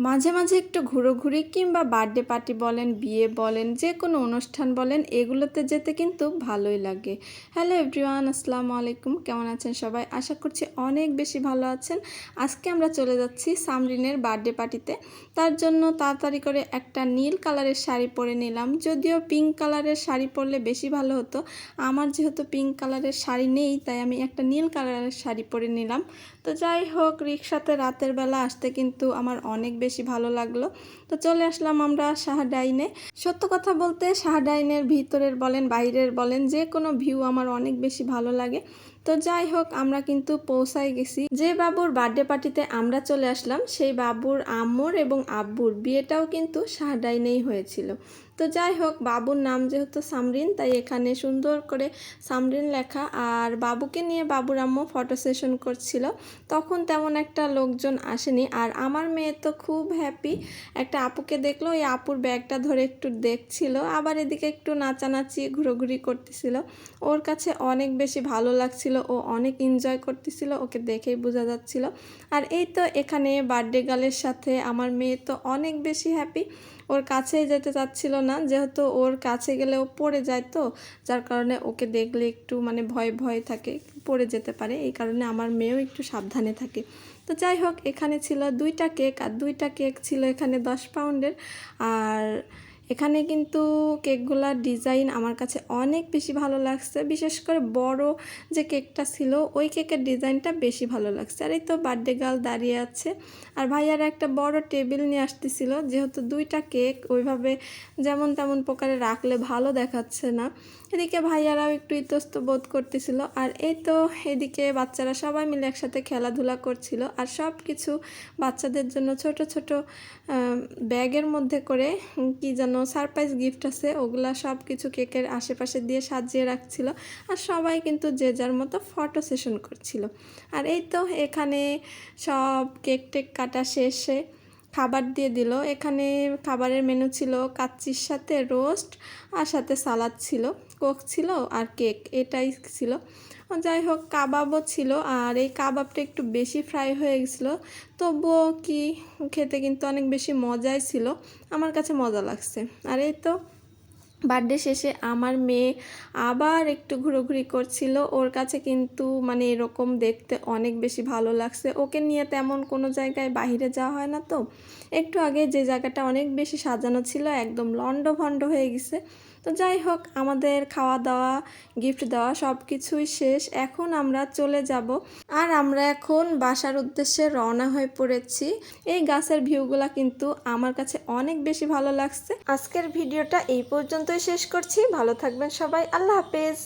মাঝে মাঝে একটু ঘোরাঘুরি কিংবা বার্থডে পার্টি বলেন, বিয়ে বলেন, যে কোনো অনুষ্ঠান বলেন, এগুলোতে যেতে কিন্তু ভালোই লাগে। হ্যালো এভরিওয়ান, আসসালামু আলাইকুম। কেমন আছেন সবাই? আশা করছি অনেক বেশি ভালো আছেন। আজকে আমরা চলে যাচ্ছি সামরিনের বার্থডে পার্টিতে। তার জন্য তাড়াতাড়ি করে একটা নীল কালারের শাড়ি পরে নিলাম। যদিও পিঙ্ক কালারের শাড়ি পরলে বেশি ভালো হতো, আমার যেহেতু পিঙ্ক কালারের শাড়ি নেই তাই আমি একটা নীল কালারের শাড়ি পরে নিলাম। তো যাই হোক, রিক্সাতে রাতের বেলা আসতে কিন্তু আমার অনেক বেশি ভালো লাগলো। তো চলে আসলাম আমরা শাহডাইনে। সত্য কথা বলতে শাহডাইনের ভিতরের বলেন বাইরের বলেন যে কোনো ভিউ আমার অনেক বেশি ভালো লাগে। তো যাই হোক, আমরা কিন্তু পৌঁছায় গেছি। যে বাবুর বার্থডে পার্টিতে আমরা চলে আসলাম সেই বাবুর আম্মুর এবং আব্বুর বিয়েটাও কিন্তু শাহডাইনেই হয়েছিল। তো যাই হোক, বাবুর নাম যেহেতু সামরিন তাই এখানে সুন্দর করে সামরিন লেখা। আর বাবুকে নিয়ে বাবুর আম্মু ফটো সেশন করছিল। তখন তেমন একটা লোকজন আসেনি। আর আমার মেয়ে তো খুব হ্যাপি, একটা আপুকে দেখলো, ওই আপুর ব্যাগটা ধরে একটু দেখছিল, আবার এদিকে একটু নাচানাচি ঘুরোঘুরি করতেছিল। ওর কাছে অনেক বেশি ভালো লাগছিল, ও অনেক এনজয় করতেছিল, ওকে দেখেই বোঝা যাচ্ছিল। আর এই তো এখানে বার্থডে গার্লের সাথে আমার মেয়ে তো অনেক বেশি হ্যাপি। ওর কাছেই যেতে চাচ্ছিল না, যেহেতু ওর কাছে গেলে ও পড়ে যায়, তো যার কারণে ওকে দেখলে একটু মানে ভয় ভয় থাকে, পড়ে যেতে পারে, এই কারণে আমার মেয়েও একটু সাবধানে থাকে। তো যাই হোক, এখানে ছিল 2টা কেক, আর 2টা কেক ছিল এখানে 10 পাউন্ডের। আর এখানে কিন্তু কেকগুলার ডিজাইন আমার কাছে অনেক বেশি ভালো লাগছে। বিশেষ করে বড় যে কেকটা ছিল ওই কেকের ডিজাইনটা বেশি ভালো লাগছে। আর এই তো বার্থডে গার্ল দাঁড়িয়ে আছে, আর ভাইয়ারা একটা বড় টেবিল নিয়ে আসতেছিল, যেহেতু 2টা কেক ওইভাবে যেমন তেমন প্রকারে রাখলে ভালো দেখাচ্ছে না। এদিকে ভাইয়ারাও একটু ইতস্ত বোধ করতেছিল। আর এই তো এদিকে বাচ্চারা সবাই মিলে একসাথে খেলাধুলা করছিল। আর সব কিছু বাচ্চাদের জন্য ছোট ছোট ব্যাগের মধ্যে করে কি যেন সারপ্রাইজ গিফট আছে, ওগুলা সব কিছু কেকের আশেপাশে দিয়ে সাজিয়ে রাখছিল। আর সবাই কিন্তু যে যার মতো ফটো সেশন করছিল। আর এই তো এখানে সব কেক টেক কাটা শেষে খাবার দিয়ে দিল। এখানে খাবারের মেনু ছিল কাচ্চির সাথে রোস্ট, আর সাথে সালাদ ছিল, কোক ছিল আর কেক, এটাই ছিল। যাই হোক, কাবাবও ছিল, আর এই কাবাবটা একটু বেশি ফ্রাই হয়ে গেছিলো, তবুও কি খেতে কিন্তু অনেক বেশি মজাই ছিল, আমার কাছে মজা লাগছে। আর এই তো বার্থডে শেষে আমার মেয়ে আবার একটু ঘোরাঘুরি করছিল। ওর কাছে কিন্তু মানে এরকম দেখতে অনেক বেশি ভালো লাগছে। ওকে নিয়ে তেমন কোনো জায়গায় বাইরে যাওয়া হয় না, তো একটু আগে যে জায়গাটা অনেক বেশি সাজানো ছিল একদম লন্ডভন্ড হয়ে গেছে। তো যাই হোক, আমাদের খাওয়া দাওয়া গিফট দেওয়া সব কিছুই শেষ। এখন আমরা চলে যাব, আর আমরা এখন বাসার উদ্দেশ্যে রওনা হয়ে পড়েছি। এই গাছের ভিউগুলা কিন্তু আমার কাছে অনেক বেশি ভালো লাগছে। আজকের ভিডিওটা এই পর্যন্তই শেষ করছি। ভালো থাকবেন সবাই, আল্লাহ হাফেজ।